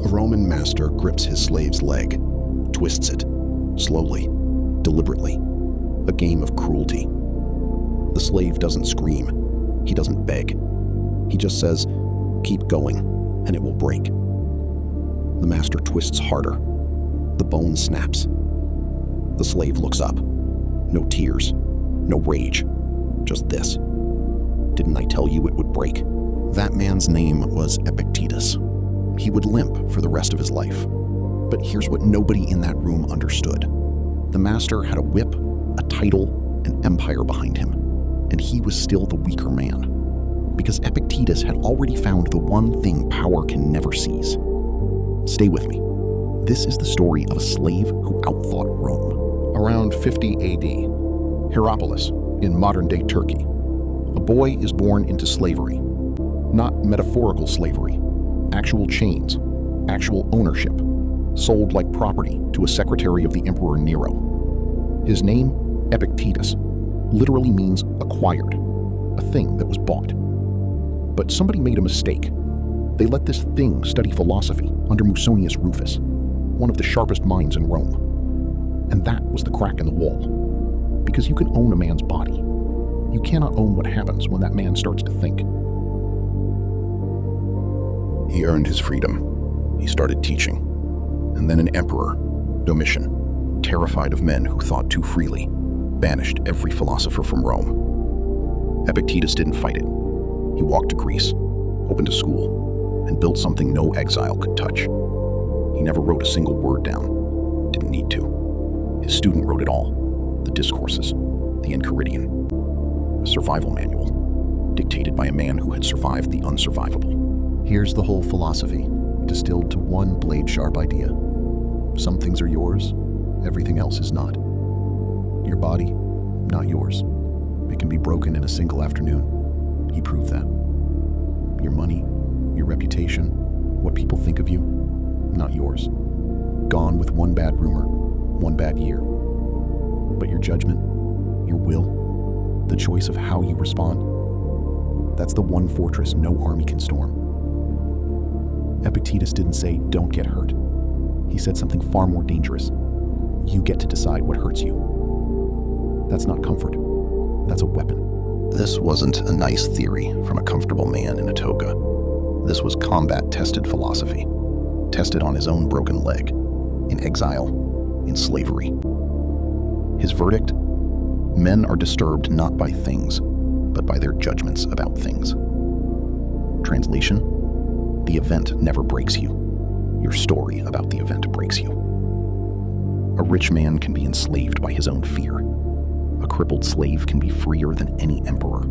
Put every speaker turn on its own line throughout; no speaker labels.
A Roman master grips his slave's leg, twists it, slowly, deliberately, a game of cruelty. The slave doesn't scream, he doesn't beg. He just says, "Keep going, and it will break." The master twists harder. The bone snaps. The slave looks up. No tears, no rage, just this. "Didn't I tell you it would break?" That man's name was Epictetus. He would limp for the rest of his life. But here's what nobody in that room understood. The master had a whip, a title, an empire behind him, and he was still the weaker man. Because Epictetus had already found the one thing power can never seize. Stay with me. This is the story of a slave who outthought Rome.
Around 50 AD, Hierapolis, in modern-day Turkey. A boy is born into slavery. Not metaphorical slavery, actual chains, actual ownership, sold like property to a secretary of the Emperor Nero. His name, Epictetus, literally means acquired, a thing that was bought. But somebody made a mistake. They let this thing study philosophy under Musonius Rufus, one of the sharpest minds in Rome. And that was the crack in the wall. Because you can own a man's body. You cannot own what happens when that man starts to think.
He earned his freedom. He started teaching. And then an emperor, Domitian, terrified of men who thought too freely, banished every philosopher from Rome. Epictetus didn't fight it. He walked to Greece, opened a school, and built something no exile could touch. He never wrote a single word down. Didn't need to. His student wrote it all. The discourses, the Enchiridion. A survival manual, dictated by a man who had survived the unsurvivable.
Here's the whole philosophy, distilled to one blade-sharp idea. Some things are yours, everything else is not. Your body, not yours. It can be broken in a single afternoon. He proved that. Your money, your reputation, what people think of you, not yours. Gone with one bad rumor, one bad year. But your judgment, your will, the choice of how you respond, that's the one fortress no army can storm. Epictetus didn't say, "Don't get hurt." He said something far more dangerous. You get to decide what hurts you. That's not comfort. That's a weapon.
This wasn't a nice theory from a comfortable man in a toga. This was combat-tested philosophy, tested on his own broken leg, in exile, in slavery. His verdict? Men are disturbed not by things, but by their judgments about things. Translation? The event never breaks you. Your story about the event breaks you. A rich man can be enslaved by his own fear. A crippled slave can be freer than any emperor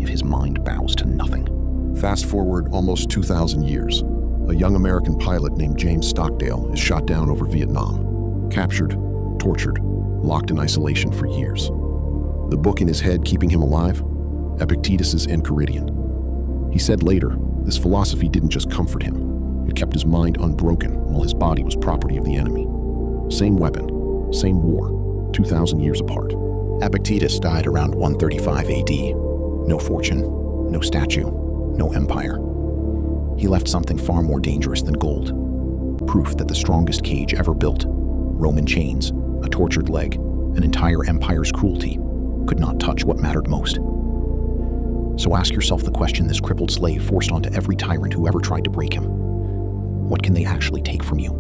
if his mind bows to nothing.
Fast forward almost 2,000 years. A young American pilot named James Stockdale is shot down over Vietnam. Captured, tortured, locked in isolation for years. The book in his head keeping him alive? Epictetus' Enchiridion. He said later, this philosophy didn't just comfort him. It kept his mind unbroken while his body was property of the enemy. Same weapon, same war, 2,000 years apart.
Epictetus died around 135 AD. No fortune, no statue, no empire. He left something far more dangerous than gold. Proof that the strongest cage ever built, Roman chains, a tortured leg, an entire empire's cruelty, could not touch what mattered most. So ask yourself the question this crippled slave forced onto every tyrant who ever tried to break him. What can they actually take from you?